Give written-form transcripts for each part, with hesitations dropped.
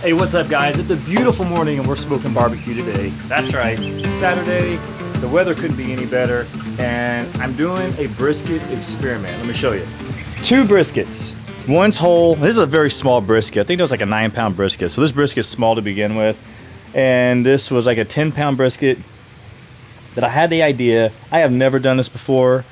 Hey, what's up guys? It's a beautiful morning and we're smoking barbecue today. That's right, Saturday, the weather couldn't be any better, and I'm doing a brisket experiment. Let me show you. 2 briskets, one's whole. This is a very small brisket. I think it was like a 9-pound brisket. So this brisket's small to begin with, and this was like a 10-pound brisket that I had the idea. I have never done this before.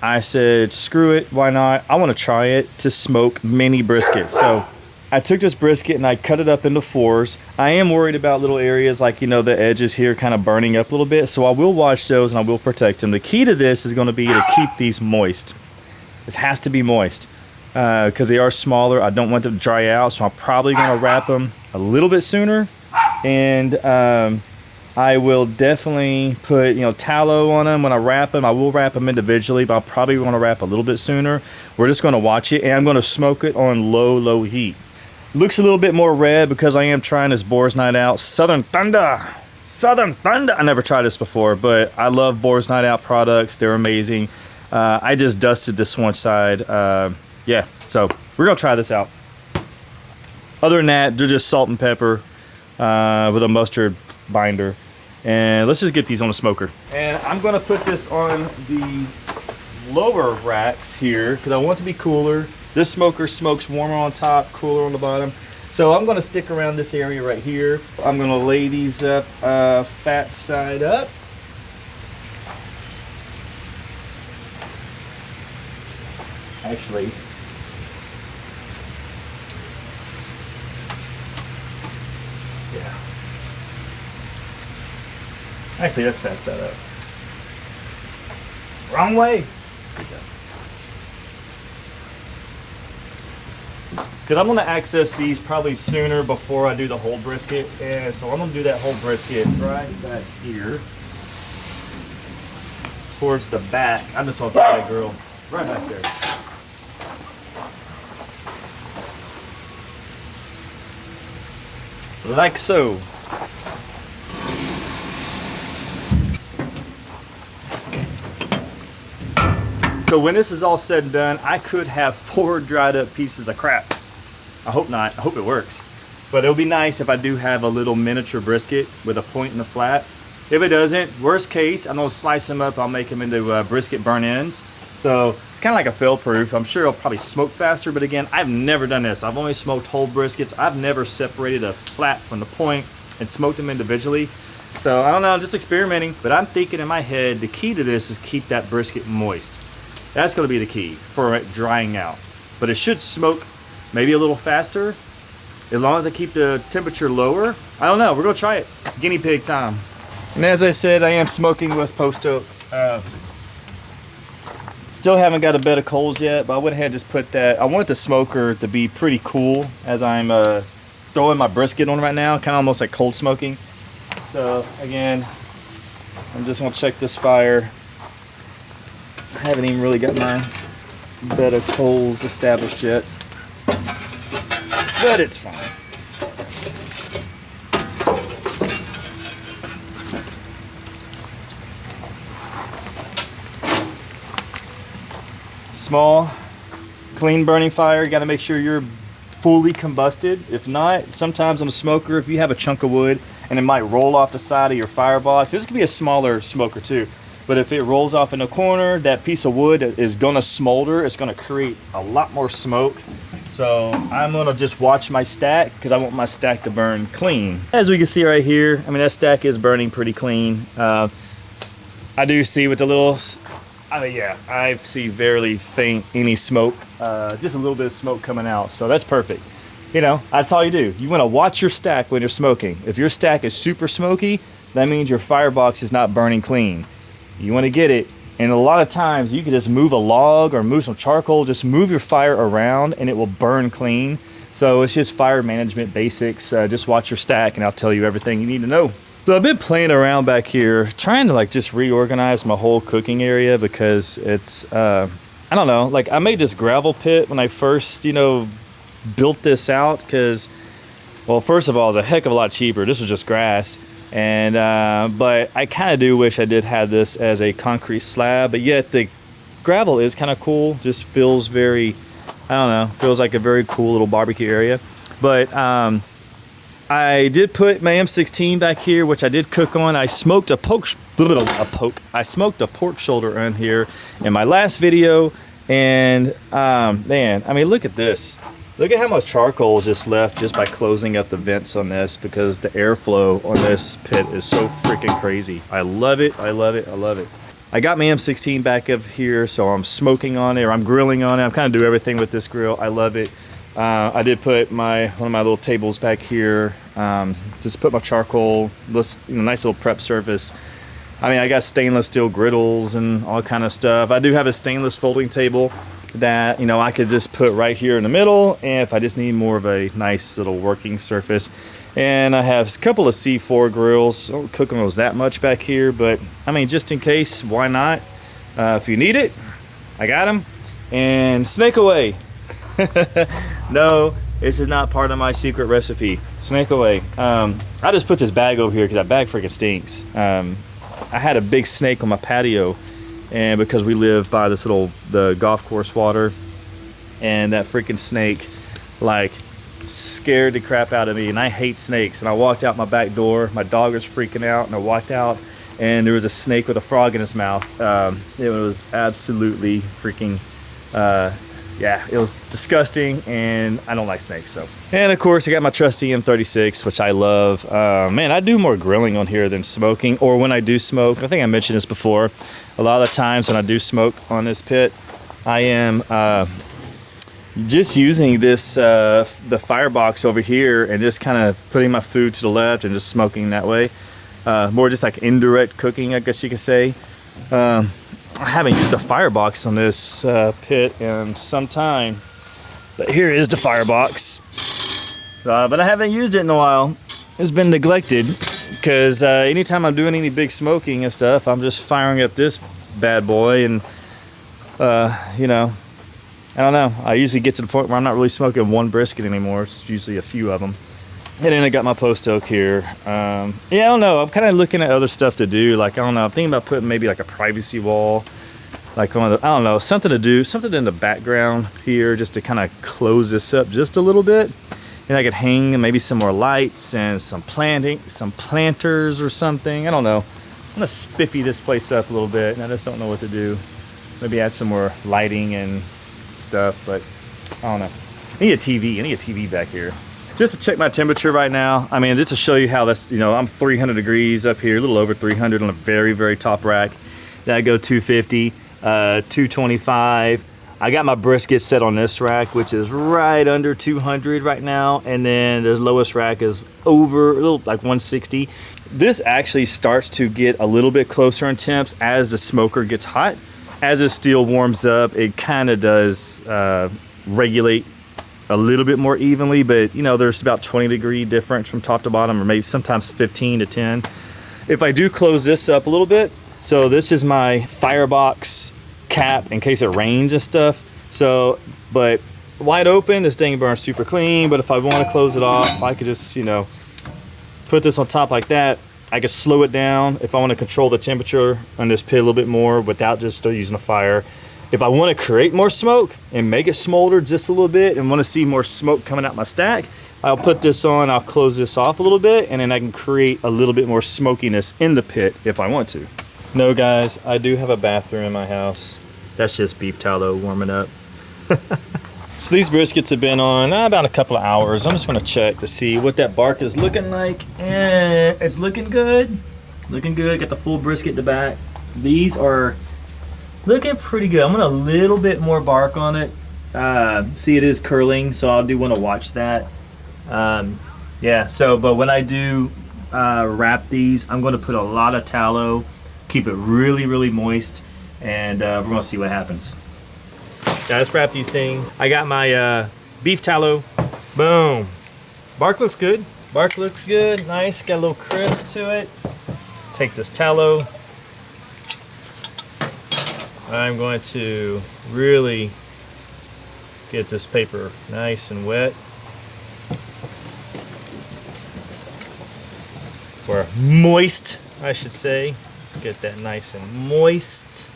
I said, screw it, why not? I want to try it to smoke mini briskets. So I took this brisket and I cut it up into 4s. I am worried about little areas like, you know, the edges here kind of burning up a little bit. So I will watch those and I will protect them. The key to this is going to be to keep these moist. This has to be moist because they are smaller. I don't want them to dry out. So I'm probably going to wrap them a little bit sooner. And I will definitely put, you know, tallow on them when I wrap them. I will wrap them individually, but I'll probably want to wrap a little bit sooner. We're just going to watch it and I'm going to smoke it on low heat. Looks a little bit more red because I am trying this Boar's Night Out Southern Thunder. Southern Thunder. I never tried this before, but I love Boar's Night Out products. They're amazing. I just dusted this one side. Yeah, so we're going to try this out. Other than that, they're just salt and pepper with a mustard binder. And let's just get these on the smoker. And I'm going to put this on the lower racks here because I want it to be cooler. This smoker smokes warmer on top, cooler on the bottom. So I'm going to stick around this area right here. I'm going to lay these up fat side up. Actually, yeah. Actually, that's fat side up. Wrong way. Because I'm going to access these probably sooner before I do the whole brisket. And so I'm going to do that whole brisket right back here. Towards the back. I'm just going to throw that grill right back there. Like so. So when this is all said and done, I could have 4 dried up pieces of crap. I hope not. I hope it works. But it'll be nice if I do have a little miniature brisket with a point in the flat. If it doesn't, worst case, I'm going to slice them up. I'll make them into brisket burn ends. So it's kind of like a fail proof. I'm sure it'll probably smoke faster. But again, I've never done this. I've only smoked whole briskets. I've never separated a flat from the point and smoked them individually. So I don't know, I'm just experimenting. But I'm thinking in my head, the key to this is keep that brisket moist. That's going to be the key for it drying out. But it should smoke maybe a little faster as long as I keep the temperature lower. I don't know. We're going to try it. Guinea pig time. And as I said, I am smoking with post oak. Still haven't got a bed of coals yet, but I went ahead and just put that. I want the smoker to be pretty cool as I'm throwing my brisket on right now. Kind of almost like cold smoking. So again, I'm just going to check this fire. I haven't even really got my bed of coals established yet, but it's fine. Small, clean burning fire. You got to make sure you're fully combusted. If not, sometimes on a smoker, if you have a chunk of wood and it might roll off the side of your firebox, this could be a smaller smoker too. But if it rolls off in the corner, that piece of wood is gonna smolder. It's gonna create a lot more smoke. So I'm gonna just watch my stack because I want my stack to burn clean. As we can see right here, I mean, that stack is burning pretty clean. I do see with the little, yeah, I see very faint any smoke, just a little bit of smoke coming out. So that's perfect. You know, that's all you do. You wanna watch your stack when you're smoking. If your stack is super smoky, that means your firebox is not burning clean. You want to get it, and a lot of times you can just move a log or move some charcoal, just move your fire around and it will burn clean. So it's just fire management basics. Just watch your stack and I'll tell you everything you need to know. So I've been playing around back here trying to like just reorganize my whole cooking area because it's I don't know, like I made this gravel pit when I first, you know, built this out because, well, first of all, it's a heck of a lot cheaper. This was just grass. And but I kind of do wish I did have this as a concrete slab, but yet the gravel is kind of cool. Just feels very, I don't know, feels like a very cool little barbecue area. But I did put my M16 back here, which I did cook on. I smoked I smoked a pork shoulder on here in my last video, and man, I mean, look at this. Look at how much charcoal is just left just by closing up the vents on this, because the airflow on this pit is so freaking crazy. I love it. I love it. I love it. I got my M16 back up here, so I'm smoking on it, or I'm grilling on it. I'm kind of do everything with this grill. I love it. I did put one of my little tables back here. Just put my charcoal, nice little prep surface. I mean, I got stainless steel griddles and all kind of stuff. I do have a stainless folding table that, you know, I could just put right here in the middle, and if I just need more of a nice little working surface. And I have a couple of C4 grills. I don't cook on those that much back here, but I mean, just in case, why not? If you need it, I got them. And snake away. No, this is not part of my secret recipe. Snake away. I just put this bag over here because that bag freaking stinks. I had a big snake on my patio, and because we live by the golf course water, and that freaking snake like scared the crap out of me, and I hate snakes. And I walked out my back door, my dog was freaking out, and I walked out and there was a snake with a frog in his mouth. It was absolutely freaking yeah, it was disgusting, and I don't like snakes. So, and of course I got my trusty M36, which I love. Man, I do more grilling on here than smoking, or when I do smoke. I think I mentioned this before. A lot of the times when I do smoke on this pit, I am just using this the Firebox over here, and just kind of putting my food to the left and just smoking that way. More just like indirect cooking, I guess you could say. I haven't used a Firebox on this pit in some time, but here is the Firebox. But I haven't used it in a while. It's been neglected, because anytime I'm doing any big smoking and stuff, I'm just firing up this bad boy, and you know, I don't know. I usually get to the point where I'm not really smoking one brisket anymore. It's usually a few of them. And then I got my post oak here. Yeah, I don't know. I'm kind of looking at other stuff to do. Like, I don't know. I'm thinking about putting maybe like a privacy wall, like on the, I don't know, something to do, something in the background here, just to kind of close this up just a little bit. And I could hang maybe some more lights and some planters or something. I don't know. I'm gonna spiffy this place up a little bit, and I just don't know what to do. Maybe add some more lighting and stuff, but I don't know. I need a TV back here. Just to check my temperature right now. I mean, just to show you how that's, you know, I'm 300 degrees up here, a little over 300 on a very, very top rack. Then I go 250, 225. I got my brisket set on this rack, which is right under 200 right now. And then the lowest rack is over, a little like 160. This actually starts to get a little bit closer in temps as the smoker gets hot. As the steel warms up, it kind of does regulate a little bit more evenly, but you know, there's about 20-degree difference from top to bottom, or maybe sometimes 15 to 10. If I do close this up a little bit, so this is my Firebox cap in case it rains and stuff. So, but wide open, this thing burns super clean. But if I want to close it off, I could just, you know, put this on top like that. I could slow it down if I want to control the temperature on this pit a little bit more without just still using a fire. If I want to create more smoke and make it smolder just a little bit and want to see more smoke coming out my stack, I'll put this on, I'll close this off a little bit, and then I can create a little bit more smokiness in the pit if I want to. No guys, I do have a bathroom in my house. That's just beef tallow warming up. So these briskets have been on about a couple of hours. I'm just going to check to see what that bark is looking like. And it's looking good. Looking good. Got the full brisket in the back. These are looking pretty good. I'm going to a little bit more bark on it. See, it is curling, so I do want to watch that. Yeah, so, but when I do wrap these, I'm going to put a lot of tallow, keep it really, really moist, and we're going to see what happens. Yeah, let's wrap these things. I got my beef tallow. Boom. Bark looks good. Bark looks good. Nice. Got a little crisp to it. Let's take this tallow. I'm going to really get this paper nice and wet. Or moist, I should say. Let's get that nice and moist.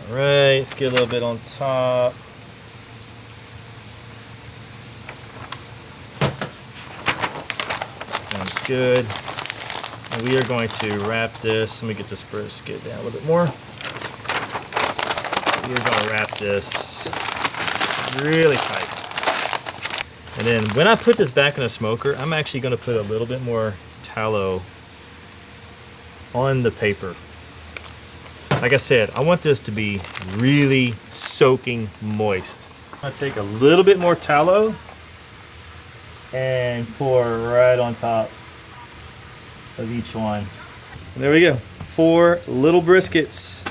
All right, let's get a little bit on top. good. And we are going to wrap this. Let me get this brisket down a little bit more. We are going to wrap this really tight. And then when I put this back in the smoker, I'm actually going to put a little bit more tallow on the paper. Like I said, I want this to be really soaking moist. I'm going to take a little bit more tallow and pour right on top of each one. And there we go, 4 little briskets.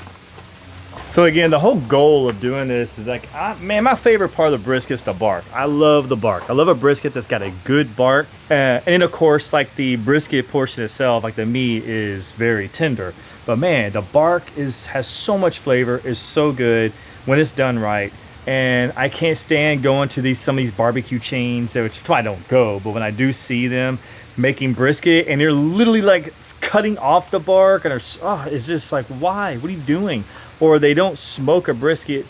So again, the whole goal of doing this is like, man, my favorite part of the brisket is the bark. I love the bark. I love a brisket that's got a good bark. And of course, like the brisket portion itself, like the meat is very tender. But man, the bark has so much flavor, is so good when it's done right. And I can't stand going to some of these barbecue chains, which I don't go, but when I do see them making brisket and they're literally like cutting off the bark and it's just like, why? What are you doing? Or they don't smoke a brisket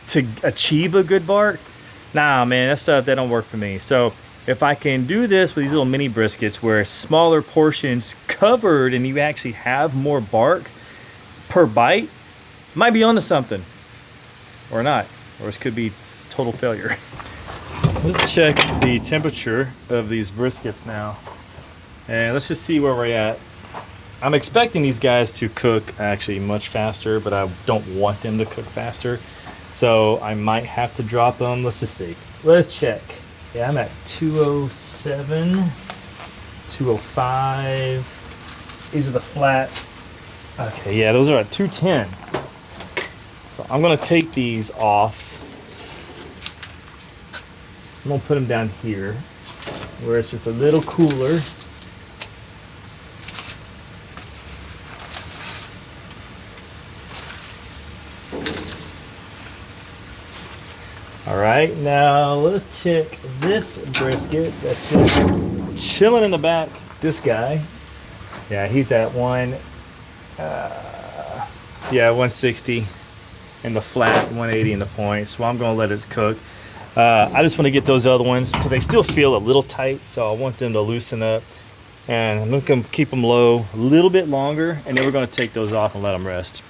to achieve a good bark. Nah, man, that stuff, that don't work for me. So if I can do this with these little mini briskets where smaller portions covered and you actually have more bark per bite, might be onto something. Or not. Or this could be total failure. Let's check the temperature of these briskets now. And let's just see where we're at. I'm expecting these guys to cook actually much faster, but I don't want them to cook faster. So I might have to drop them. Let's just see. Let's check. Yeah, I'm at 207, 205. These are the flats. Okay, yeah, those are at 210. So I'm gonna take these off. I'm gonna put them down here where it's just a little cooler. All right, now let's check this brisket that's just chilling in the back. This guy, yeah, he's at 160 in the flat, 180 in the point. So I'm gonna let it cook. I just want to get those other ones because they still feel a little tight, so I want them to loosen up. And I'm gonna keep them low a little bit longer, and then we're gonna take those off and let them rest.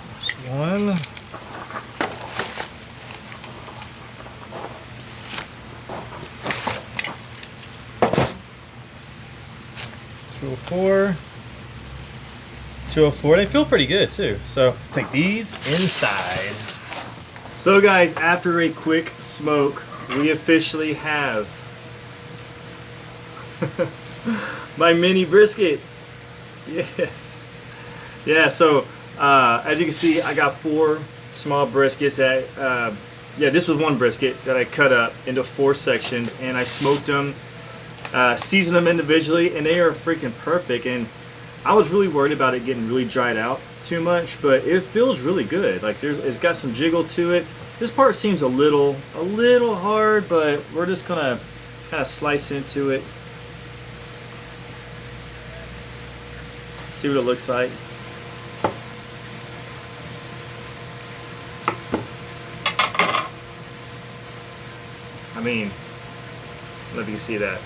There's one. 204. 204. They feel pretty good too. So take these inside. So guys, after a quick smoke, we officially have my mini brisket. Yes. Yeah, so as you can see, I got 4 small briskets that this was one brisket that I cut up into 4 sections, and I smoked them, seasoned them individually, and they are freaking perfect. And I was really worried about it getting really dried out too much, but it feels really good. Like it's got some jiggle to it. This part seems a little hard, but we're just gonna kind of slice into it. See what it looks like. I mean, I don't know if you can see that,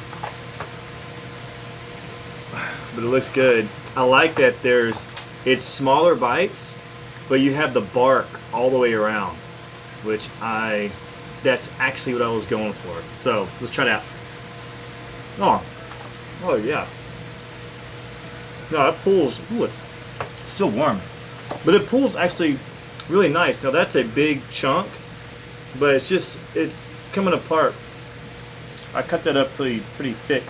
but it looks good. I like that it's smaller bites, but you have the bark all the way around, which that's actually what I was going for. So let's try it out. Oh yeah. No, it pulls. Ooh, it's still warm, but it pulls actually really nice. Now that's a big chunk, but it's coming apart. I cut that up pretty thick.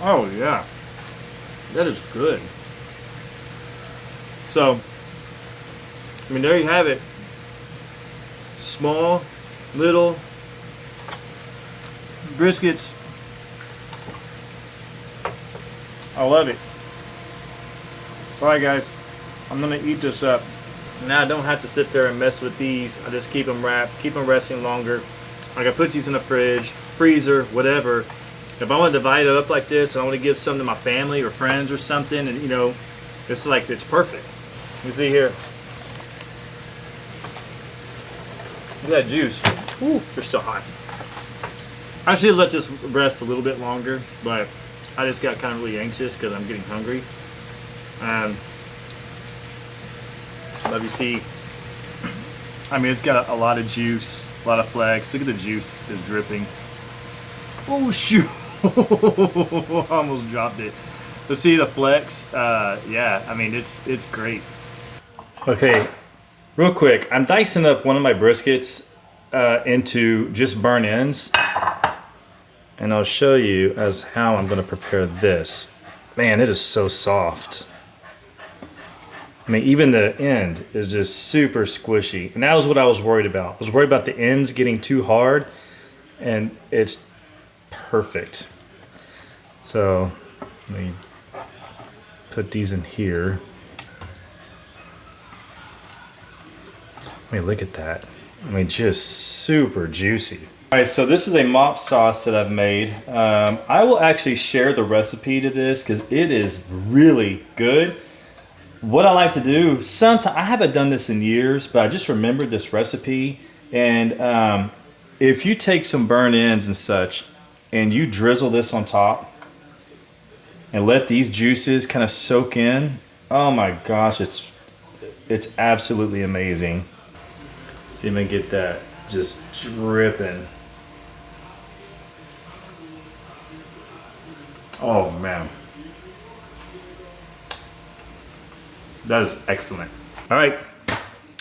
Oh yeah, that is good. So, I mean, there you have it. Small, little briskets. I love it. Alright guys, I'm gonna eat this up. Now I don't have to sit there and mess with these. I just keep them wrapped, keep them resting longer. Like I put these in the fridge, freezer, whatever. If I want to divide it up like this and I want to give some to my family or friends or something, and it's like, it's perfect. You see here. Look at that juice. Ooh, they're still hot. I should let this rest a little bit longer, but I just got kind of really anxious because I'm getting hungry. But you see, I mean, it's got a lot of juice, a lot of flex. Look at the juice is dripping. Oh shoot! I almost dropped it. Let's see the flex. Yeah, I mean, it's great. Okay, real quick, I'm dicing up one of my briskets into just burnt ends, and I'll show you as how I'm going to prepare this. Man, it is so soft. I mean, even the end is just super squishy, and that was what I was worried about. I was worried about the ends getting too hard, and it's perfect. So let me put these in here. I mean, look at that. I mean, just super juicy. All right, so this is a mop sauce that I've made. I will actually share the recipe to this because it is really good. What I like to do, sometimes I haven't done this in years, but I just remembered this recipe. And if you take some burnt ends and such, and you drizzle this on top, and let these juices kind of soak in, oh my gosh, it's absolutely amazing. See if I can get that just dripping. Oh man. That is excellent. All right,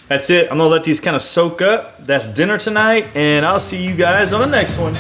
that's it. I'm gonna let these kind of soak up. That's dinner tonight, and I'll see you guys on the next one.